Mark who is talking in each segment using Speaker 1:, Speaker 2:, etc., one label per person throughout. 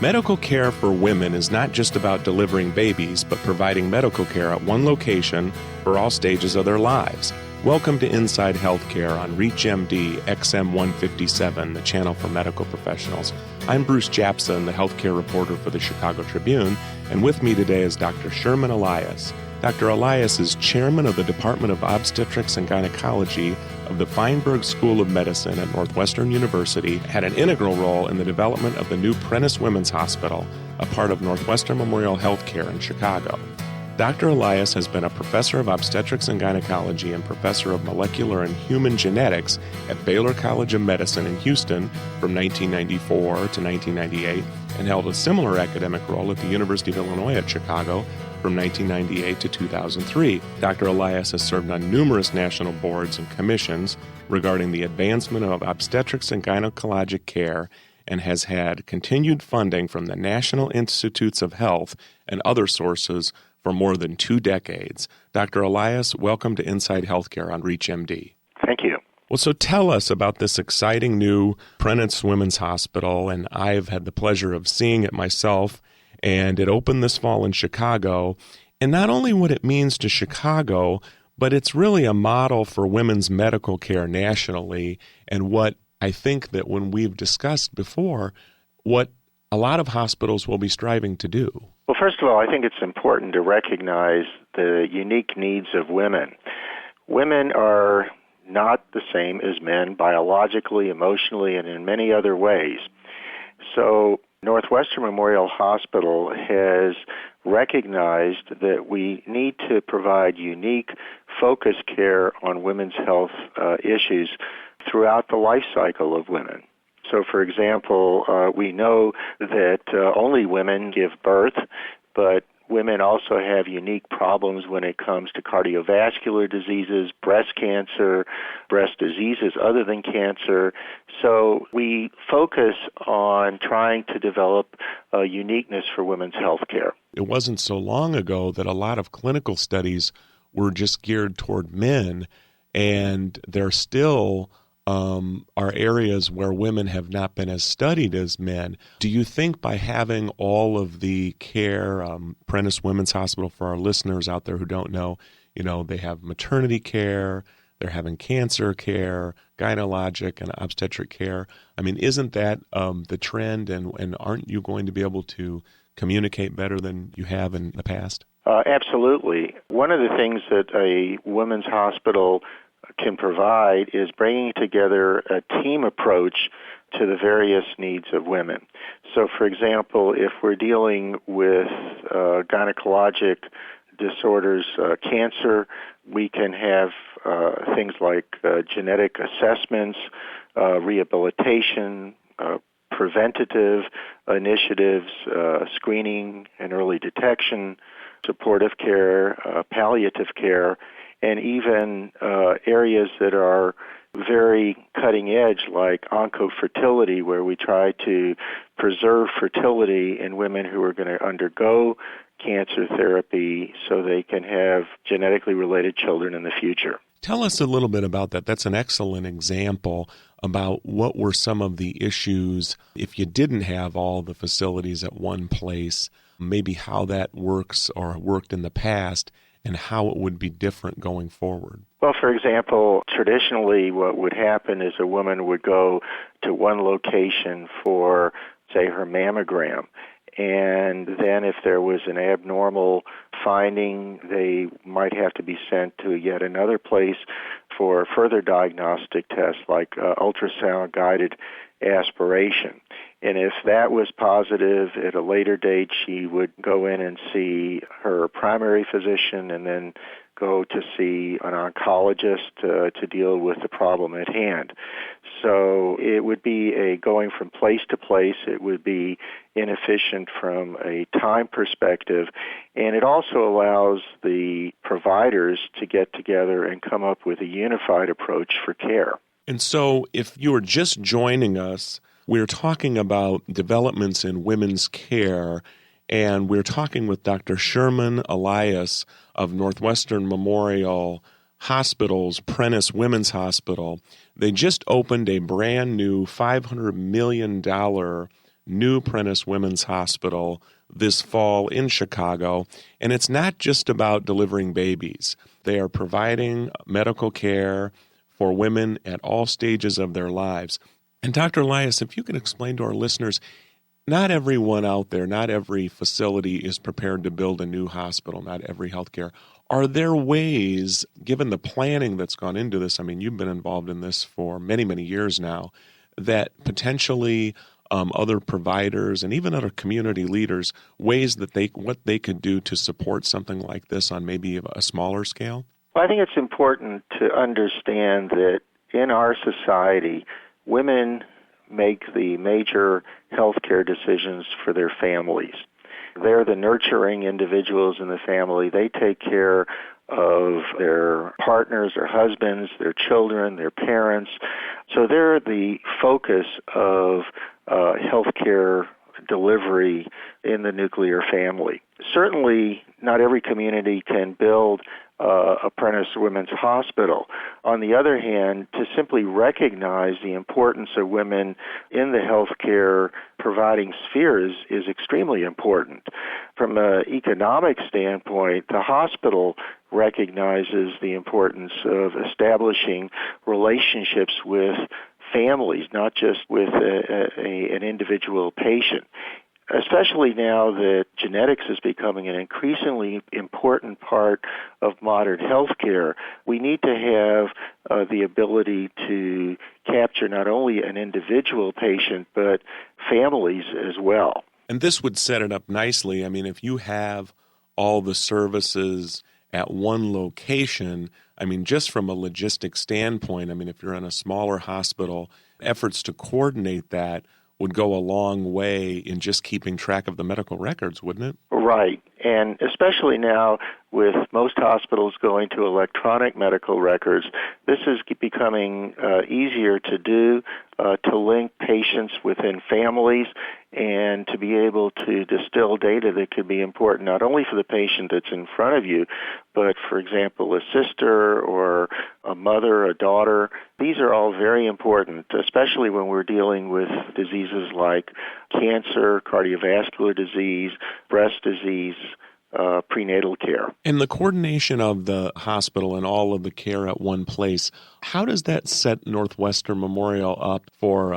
Speaker 1: Medical care for women is not just about delivering babies, but providing medical care at one location for all stages of their lives. Welcome to Inside Healthcare on ReachMD XM 157, the channel for medical professionals. I'm Bruce Japsen, the healthcare reporter for the Chicago Tribune, and with me today is Dr. Sherman Elias. Dr. Elias is chairman of the Department of Obstetrics and Gynecology of the Feinberg School of Medicine at Northwestern University, had an integral role in the development of the new Prentice Women's Hospital, a part of Northwestern Memorial Healthcare in Chicago. Dr. Elias has been a professor of obstetrics and gynecology and professor of molecular and human genetics at Baylor College of Medicine in Houston from 1994 to 1998, and held a similar academic role at the University of Illinois at Chicago from 1998 to 2003. Dr. Elias has served on numerous national boards and commissions regarding the advancement of obstetrics and gynecologic care, and has had continued funding from the National Institutes of Health and other sources for more than 2 decades. Dr. Elias, welcome to Inside Healthcare on ReachMD.
Speaker 2: Thank you.
Speaker 1: Well, so tell us about this exciting new Prentice Women's Hospital, and I've had the pleasure of seeing it myself, and it opened this fall in Chicago. And not only what it means to Chicago, but it's really a model for women's medical care nationally, and what I think that when we've discussed before, what a lot of hospitals will be striving to do.
Speaker 2: Well, first of all, I think it's important to recognize the unique needs of women. Women are not the same as men biologically, emotionally, and in many other ways. So Northwestern Memorial Hospital has recognized that we need to provide unique focused care on women's health issues throughout the life cycle of women. So, for example, we know that only women give birth, but women also have unique problems when it comes to cardiovascular diseases, breast cancer, breast diseases other than cancer. So we focus on trying to develop a uniqueness for women's health care.
Speaker 1: It wasn't so long ago that a lot of clinical studies were just geared toward men, and there still are areas where women have not been as studied as men. Do you think by having all of the care, Prentice Women's Hospital, for our listeners out there who don't know, they have maternity care, they're having cancer care, gynecologic and obstetric care. I mean, isn't that the trend, and aren't you going to be able to communicate better than you have in the past?
Speaker 2: Absolutely. One of the things that a women's hospital can provide is bringing together a team approach to the various needs of women. So, for example, if we're dealing with gynecologic disorders, cancer, we can have things like genetic assessments, rehabilitation, preventative initiatives, screening and early detection, supportive care, palliative care, and even areas that are very cutting edge, like oncofertility, where we try to preserve fertility in women who are going to undergo cancer therapy so they can have genetically related children in the future.
Speaker 1: Tell us a little bit about that. That's an excellent example about what were some of the issues if you didn't have all the facilities at one place, maybe how that works or worked in the past, and how it would be different going forward.
Speaker 2: Well, for example, traditionally what would happen is a woman would go to one location for, say, her mammogram. And then if there was an abnormal finding, they might have to be sent to yet another place for further diagnostic tests like ultrasound-guided aspiration. And if that was positive, at a later date, she would go in and see her primary physician and then go to see an oncologist to deal with the problem at hand. So it would be a going from place to place. It would be inefficient from a time perspective. And it also allows the providers to get together and come up with a unified approach for care.
Speaker 1: And so if you are just joining us, we're talking about developments in women's care, and we're talking with Dr. Sherman Elias of Northwestern Memorial Hospital's Prentice Women's Hospital. They just opened a brand new $500 million new Prentice Women's Hospital this fall in Chicago. And it's not just about delivering babies. They are providing medical care for women at all stages of their lives. And Dr. Elias, if you could explain to our listeners, not everyone out there, not every facility is prepared to build a new hospital, not every healthcare. Are there ways, given the planning that's gone into this, I mean, you've been involved in this for many, many years now, that potentially other providers and even other community leaders, ways that what they could do to support something like this on maybe a smaller scale?
Speaker 2: Well, I think it's important to understand that in our society, women make the major healthcare decisions for their families. They're the nurturing individuals in the family. They take care of their partners, their husbands, their children, their parents. So they're the focus of healthcare delivery in the nuclear family. Certainly, not every community can build a Prentice Women's Hospital. On the other hand, to simply recognize the importance of women in the healthcare providing sphere is extremely important. From an economic standpoint, the hospital recognizes the importance of establishing relationships with families, not just with an individual patient. Especially now that genetics is becoming an increasingly important part of modern healthcare, we need to have the ability to capture not only an individual patient, but families as well.
Speaker 1: And this would set it up nicely. I mean, if you have all the services at one location, I mean, just from a logistics standpoint, I mean, if you're in a smaller hospital, efforts to coordinate that would go a long way in just keeping track of the medical records, wouldn't it?
Speaker 2: Right. And especially now with most hospitals going to electronic medical records, this is becoming easier to do, to link patients within families and to be able to distill data that could be important not only for the patient that's in front of you, but, for example, a sister or a mother, a daughter. These are all very important, especially when we're dealing with diseases like cancer, cardiovascular disease, breast disease, prenatal care.
Speaker 1: And the coordination of the hospital and all of the care at one place, how does that set Northwestern Memorial up for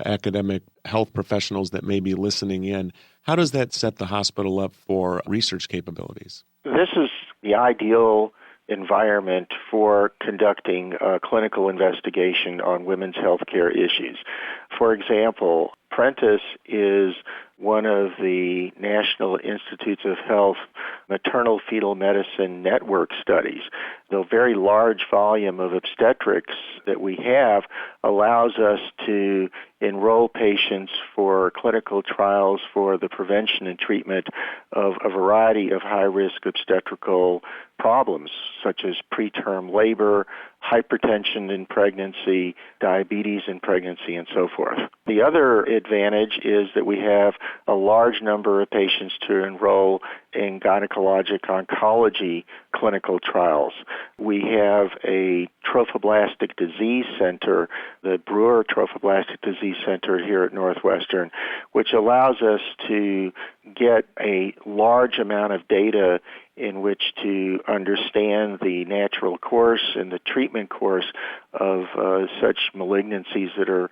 Speaker 1: academic health professionals that may be listening in? How does that set the hospital up for research capabilities?
Speaker 2: This is the ideal environment for conducting clinical investigation on women's healthcare issues. For example, Prentice is one of the National Institutes of Health maternal fetal medicine network studies. The very large volume of obstetrics that we have allows us to enroll patients for clinical trials for the prevention and treatment of a variety of high-risk obstetrical problems, such as preterm labor, hypertension in pregnancy, diabetes in pregnancy, and so forth. The other advantage is that we have a large number of patients to enroll in gynecologic oncology clinical trials. We have a trophoblastic disease center, the Brewer Trophoblastic Disease Center here at Northwestern, which allows us to get a large amount of data in which to understand the natural course and the treatment course of such malignancies that are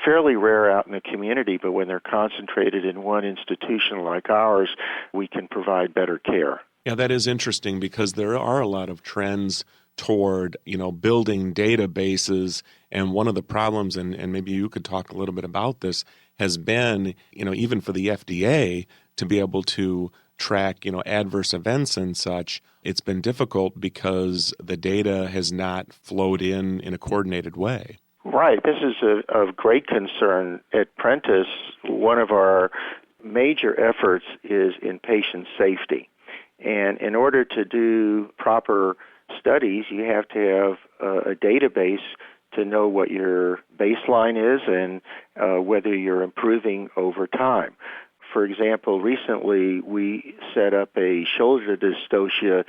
Speaker 2: fairly rare out in the community, but when they're concentrated in one institution like ours, we can provide better care.
Speaker 1: Yeah, that is interesting because there are a lot of trends toward, building databases, and one of the problems, and maybe you could talk a little bit about this, has been, even for the FDA to be able to track, adverse events and such, it's been difficult because the data has not flowed in a coordinated way.
Speaker 2: Right. This is of great concern. At Prentice, one of our major efforts is in patient safety. And in order to do proper studies, you have to have a database to know what your baseline is and whether you're improving over time. For example, recently we set up a shoulder dystocia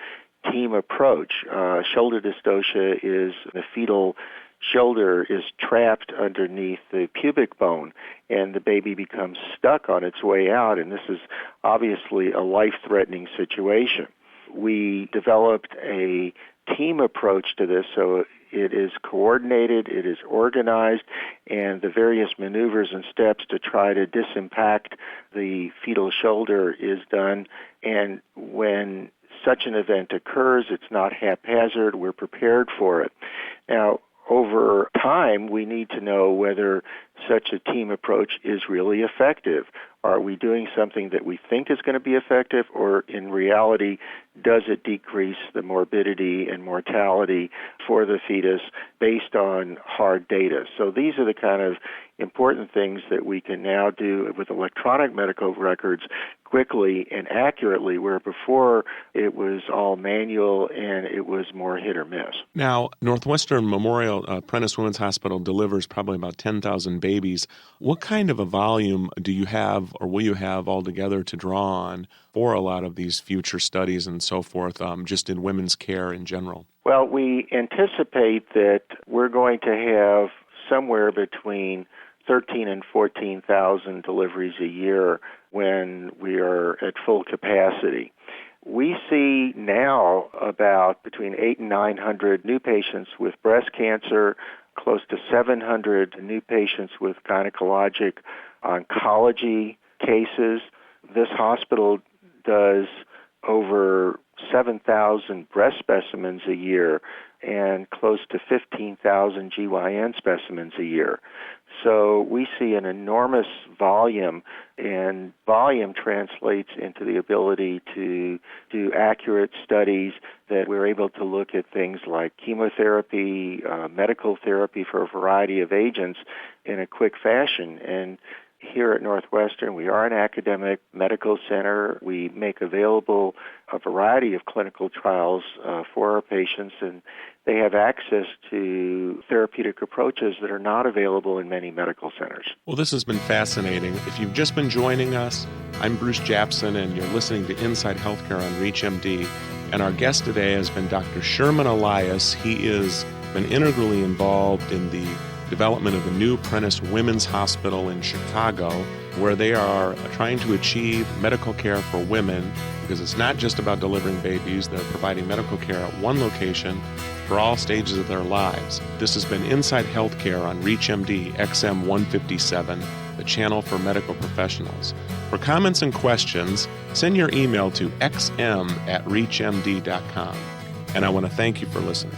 Speaker 2: team approach. Shoulder dystocia is the fetal shoulder is trapped underneath the pubic bone, and the baby becomes stuck on its way out, and this is obviously a life-threatening situation. We developed a team approach to this, so it is coordinated, it is organized, and the various maneuvers and steps to try to disimpact the fetal shoulder is done. And when such an event occurs, it's not haphazard, we're prepared for it. Now, over time, we need to know whether such a team approach is really effective. Are we doing something that we think is going to be effective, or in reality, does it decrease the morbidity and mortality for the fetus based on hard data? So these are the kind of important things that we can now do with electronic medical records quickly and accurately, where before it was all manual and it was more hit or miss.
Speaker 1: Now, Northwestern Memorial Prentice Women's Hospital delivers probably about 10,000 babies. What kind of a volume do you have or will you have altogether to draw on for a lot of these future studies and so forth, just in women's care in general?
Speaker 2: Well, we anticipate that we're going to have somewhere between 13 and 14,000 deliveries a year when we are at full capacity. We see now about between 800 and 900 new patients with breast cancer, close to 700 new patients with gynecologic oncology cases. This hospital does over 7,000 breast specimens a year and close to 15,000 GYN specimens a year. So we see an enormous volume, and volume translates into the ability to do accurate studies that we're able to look at things like chemotherapy, medical therapy for a variety of agents in a quick fashion. And here at Northwestern, we are an academic medical center. We make available a variety of clinical trials for our patients, and they have access to therapeutic approaches that are not available in many medical centers.
Speaker 1: Well, this has been fascinating. If you've just been joining us, I'm Bruce Japsen, and you're listening to Inside Healthcare on ReachMD. And our guest today has been Dr. Sherman Elias. He has been integrally involved in the development of a new Prentice Women's Hospital in Chicago, where they are trying to achieve medical care for women, because it's not just about delivering babies. They're providing medical care at one location for all stages of their lives. This has been Inside Healthcare on ReachMD XM 157, the channel for medical professionals. For comments and questions, send your email to xm@reachmd.com. And I want to thank you for listening.